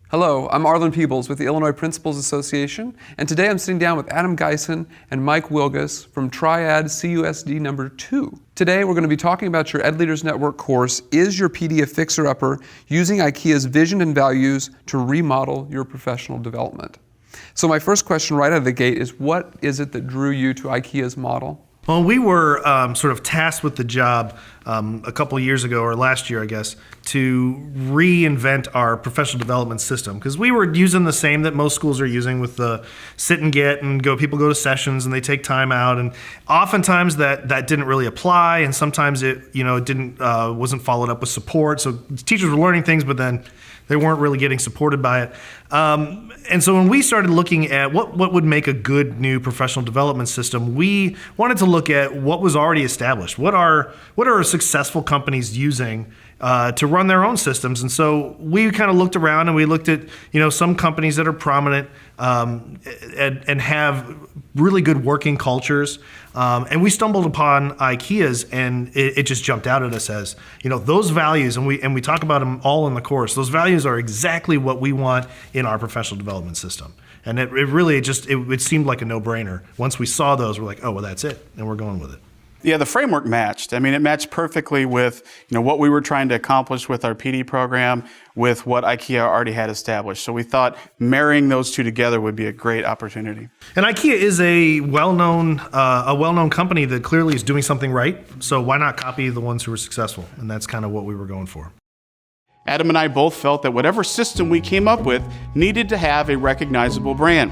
Hello, I'm Arlen Peebles with the Illinois Principals Association, and today I'm sitting down with Adam Geisen and Mike Wilgus from Triad CUSD number 2. Today we're going to be talking about your Ed Leaders Network course, Is Your PD a Fixer-Upper? Using IKEA's vision and values to remodel your professional development. So my first question right out of the gate is, what is it that drew you to IKEA's model? Well, we were sort of tasked with the job a couple of years ago, or last year, I guess, to reinvent our professional development system. Because we were using the same that most schools are using with the sit and get and go. People go to sessions and they take time out, and oftentimes that didn't really apply, and sometimes it wasn't followed up with support. So teachers were learning things, but then they weren't really getting supported by it. And so when we started looking at what would make a good new professional development system, we wanted to look at what was already established. What are successful companies using to run their own systems? And so we kind of looked around and we looked at some companies that are prominent and have really good working cultures. And we stumbled upon IKEA's, and it just jumped out at us as, those values, and we talk about them all in the course. Those values are exactly what we want in our professional development system. And it really it seemed like a no-brainer. Once we saw those, we're like, oh, well, that's it, and we're going with it. Yeah, the framework matched. I mean, it matched perfectly with what we were trying to accomplish with our PD program, with what IKEA already had established. So we thought marrying those two together would be a great opportunity. And IKEA is a well-known company that clearly is doing something right. So why not copy the ones who are successful? And that's kind of what we were going for. Adam and I both felt that whatever system we came up with needed to have a recognizable brand.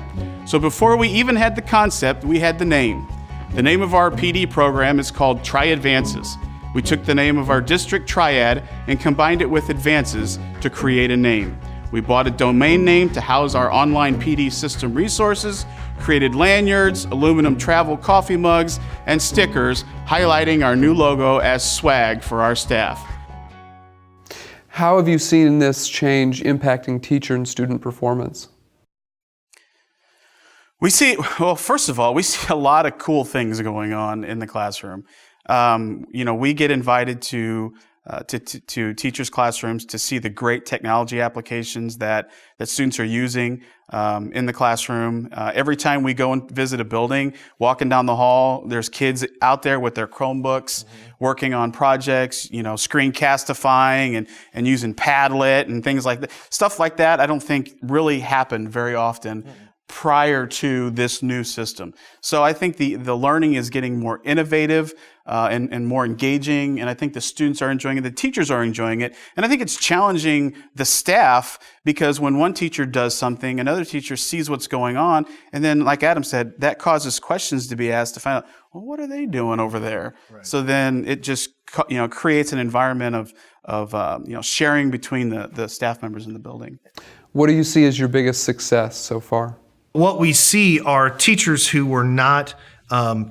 So before we even had the concept, we had the name. The name of our PD program is called Tri-Advances. We took the name of our district Triad and combined it with Advances to create a name. We bought a domain name to house our online PD system resources, created lanyards, aluminum travel coffee mugs, and stickers highlighting our new logo as swag for our staff. How have you seen this change impacting teacher and student performance? First of all, we see a lot of cool things going on in the classroom. We get invited to teachers' classrooms to see the great technology applications that students are using in the classroom. Every time we go and visit a building, walking down the hall, there's kids out there with their Chromebooks, working on projects, screencastifying and using Padlet and things like that. Stuff like that I don't think really happened very often prior to this new system. So I think the learning is getting more innovative and more engaging, and I think the students are enjoying it, the teachers are enjoying it, and I think it's challenging the staff, because when one teacher does something, another teacher sees what's going on, and then, like Adam said, that causes questions to be asked to find out, well, what are they doing over there? Right. So then it just creates an environment of sharing between the staff members in the building. What do you see as your biggest success so far? What we see are teachers who were not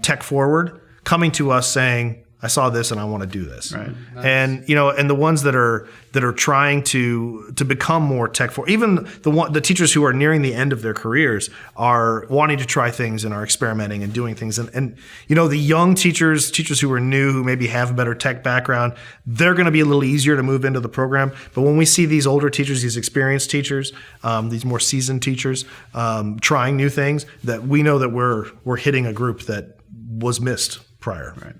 tech forward coming to us saying, I saw this and I want to do this. Right. Nice. And and the ones that are trying to become more tech forward, even the teachers who are nearing the end of their careers are wanting to try things and are experimenting and doing things. And the young teachers who are new, who maybe have a better tech background, they're going to be a little easier to move into the program. But when we see these older teachers, these experienced teachers, these more seasoned teachers trying new things, that we know that we're hitting a group that was missed prior. Right.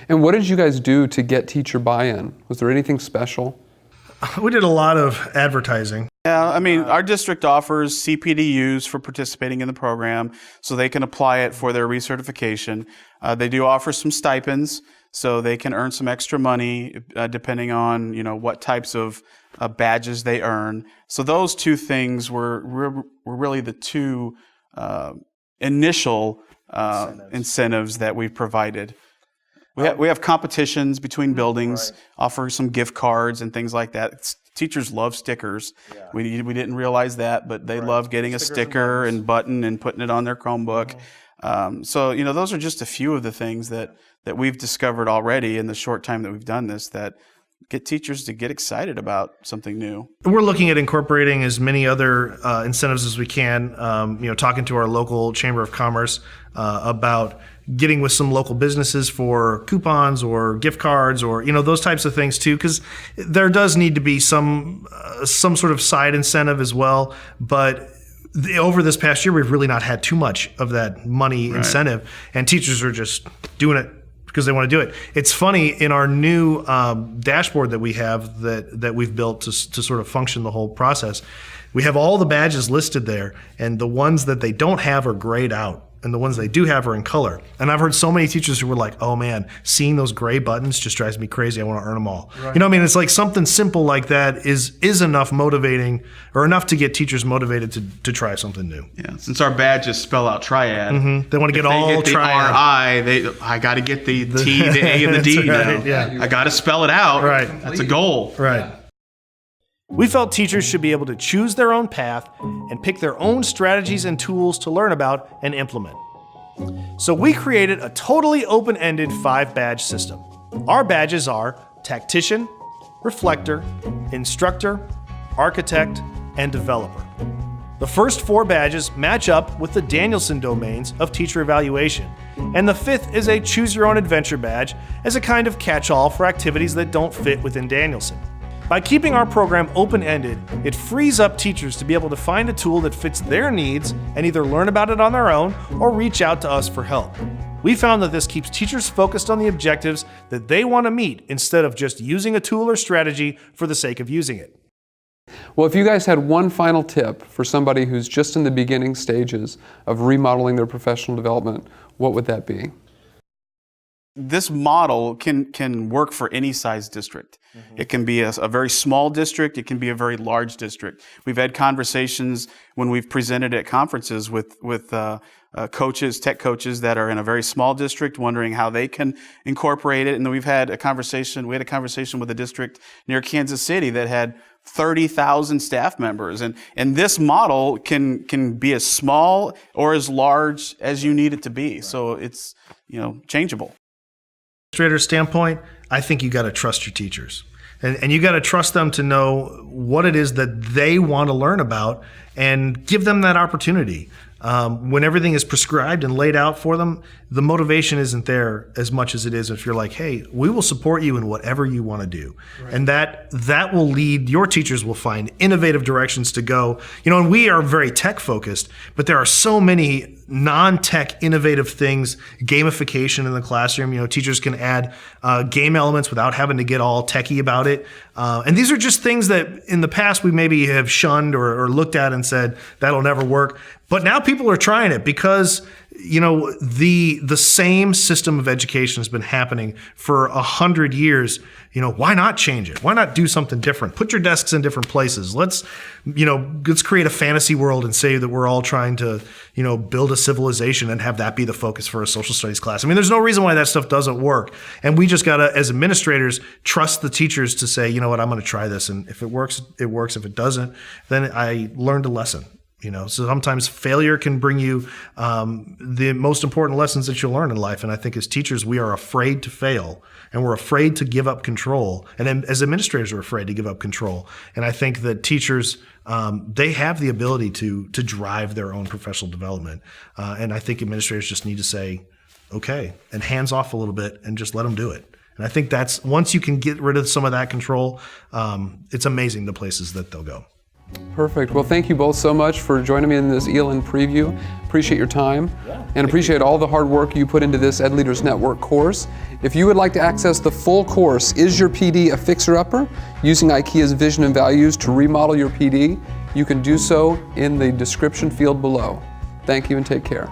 And what did you guys do to get teacher buy-in? Was there anything special? We did a lot of advertising. Yeah, I mean, our district offers CPDUs for participating in the program, so they can apply it for their recertification. They do offer some stipends, so they can earn some extra money depending on what types of badges they earn. So those two things were really the two initial incentives that we've provided. We have competitions between buildings, right. Offer some gift cards and things like that. Teachers love stickers. Yeah. We didn't realize that, but they love getting a sticker and button and putting it on their Chromebook. Mm-hmm. So those are just a few of the things that we've discovered already in the short time that we've done this that get teachers to get excited about something new. We're looking at incorporating as many other incentives as we can. Talking to our local Chamber of Commerce about getting with some local businesses for coupons or gift cards or, those types of things too, because there does need to be some sort of side incentive as well. But over this past year, we've really not had too much of that money incentive, and teachers are just doing it because they want to do it. It's funny, in our new dashboard that we have that we've built to sort of function the whole process, we have all the badges listed there, and the ones that they don't have are grayed out, and the ones they do have are in color. And I've heard so many teachers who were like, oh man, seeing those gray buttons just drives me crazy. I want to earn them all. Right. It's like something simple like that is enough motivating, or enough to get teachers motivated to try something new. Yeah, since our badges spell out triad, they want to get all triad. I got to get the T, the A, and the D right, now. Yeah. I got to spell it out. Right. That's a goal. Right. We felt teachers should be able to choose their own path and pick their own strategies and tools to learn about and implement. So we created a totally open-ended 5-badge system. Our badges are Tactician, Reflector, Instructor, Architect, and Developer. The first 4 badges match up with the Danielson domains of teacher evaluation, and the 5th is a Choose Your Own Adventure badge as a kind of catch-all for activities that don't fit within Danielson. By keeping our program open-ended, it frees up teachers to be able to find a tool that fits their needs and either learn about it on their own or reach out to us for help. We found that this keeps teachers focused on the objectives that they want to meet instead of just using a tool or strategy for the sake of using it. Well, if you guys had one final tip for somebody who's just in the beginning stages of remodeling their professional development, what would that be? This model can work for any size district. It can be a very small district. It can be a very large district. We've had conversations when we've presented at conferences with coaches, tech coaches that are in a very small district, wondering how they can incorporate it. And then we had a conversation with a district near Kansas City that had 30,000 staff members. And this model can be as small or as large as you need it to be. So it's, changeable. Administrator standpoint, I think you got to trust your teachers. And you got to trust them to know what it is that they want to learn about and give them that opportunity. When everything is prescribed and laid out for them, the motivation isn't there as much as it is if you're like, hey, we will support you in whatever you want to do. Right. And that will lead, your teachers will find innovative directions to go. And we are very tech focused, but there are so many non-tech innovative things, gamification in the classroom. Teachers can add game elements without having to get all techie about it. And these are just things that in the past we maybe have shunned or looked at and said, that'll never work. But now people are trying it because, the same system of education has been happening for 100 years. Why not change it? Why not do something different? Put your desks in different places. Let's create a fantasy world and say that we're all trying to, build a civilization and have that be the focus for a social studies class. There's no reason why that stuff doesn't work. And we just got to, as administrators, trust the teachers to say, you know what, I'm going to try this. And if it works, it works. If it doesn't, then I learned a lesson. So sometimes failure can bring you the most important lessons that you'll learn in life. And I think as teachers, we are afraid to fail and we're afraid to give up control. And then as administrators, we're afraid to give up control. And I think that teachers, they have the ability to drive their own professional development. And I think administrators just need to say, okay, and hands off a little bit and just let them do it. And I think that's, once you can get rid of some of that control, it's amazing the places that they'll go. Perfect. Well, thank you both so much for joining me in this ELN preview. Appreciate your time and appreciate all the hard work you put into this Ed Leaders Network course. If you would like to access the full course, Is Your PD a Fixer-Upper? Using IKEA's vision and values to remodel your PD, you can do so in the description field below. Thank you and take care.